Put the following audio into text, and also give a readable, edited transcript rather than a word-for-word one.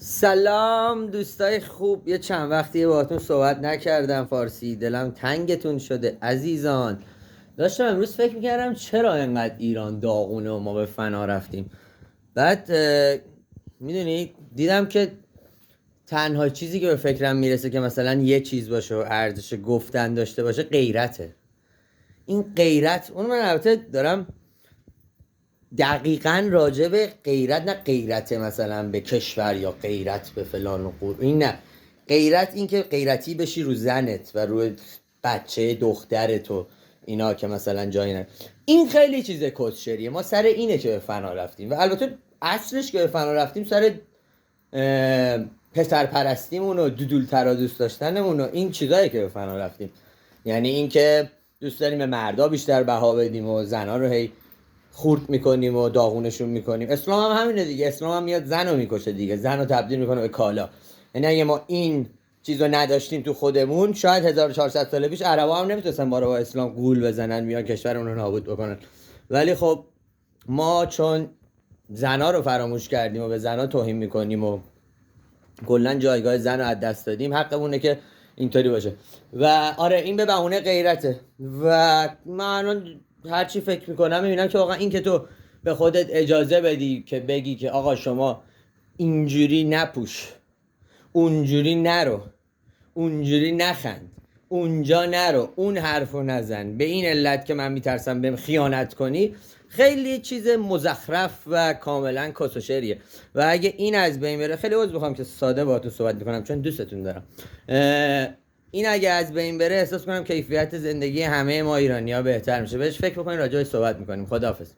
سلام دوستای خوب، یه چند وقتی باهاتون صحبت نکردم فارسی، دلم تنگتون شده عزیزان. داشتم امروز فکر میکردم چرا اینقدر ایران داغونه و ما به فنا رفتیم. بعد میدونی دیدم که تنها چیزی که به فکرم میرسه که مثلا یه چیز باشه و ارزش گفتن داشته باشه غیرته. این غیرت، اون من البته دارم دقیقا راجع به غیرت، نه غیرت مثلا به کشور یا غیرت به فلان و قور، این نه، غیرت این که غیرتی بشی رو زنت و رو بچه دخترت و اینا که مثلا جایی نه. این خیلی چیز کسشریه. ما سر اینه که به فنا رفتیم و البته اصلش که به فنا رفتیم سر پسر پرستیمون و دودولترا دوست داشتنمون و این چیزایی که به فنا رفتیم. یعنی این که دوست داریم به مردا بیشتر بها بدیم و زنا رو هی خورد میکنیم و داغونشون میکنیم. اسلام هم همینه دیگه. اسلام هم میاد زن رو میکشه دیگه، زن رو تبدیل میکنه به کالا. یعنی اگه ما این چیز رو نداشتیم تو خودمون، شاید 1400 سال پیش عربا هم نمیتونستن ما رو با اسلام گول بزنن، میان کشورمون رو نابود بکنن. ولی خب ما چون زنا رو فراموش کردیم و به زنا توهین میکنیم و کلا جایگاه زن رو از دست دادیم، حقمونه که اینطوری باشه. و آره، این به بهونه غیرته. و من هر چی فکر میکنم میبینم که واقعا این که تو به خودت اجازه بدی که بگی که آقا شما اینجوری نپوش، اونجوری نرو، اونجوری نخند، اونجا نرو، اون حرفو نزن، به این علت که من میترسم بهم خیانت کنی، خیلی چیز مزخرف و کاملا کس و شعریه. و اگه این از بین بره، خیلی عذر میخوام که ساده باهاتون صحبت میکنم چون دوستتون دارم، این اگه از بین بره احساس کنم کیفیت زندگی همه ما ایرانی‌ها بهتر میشه. بهش فکر بکنین، راجعش صحبت میکنیم. خداحافظ.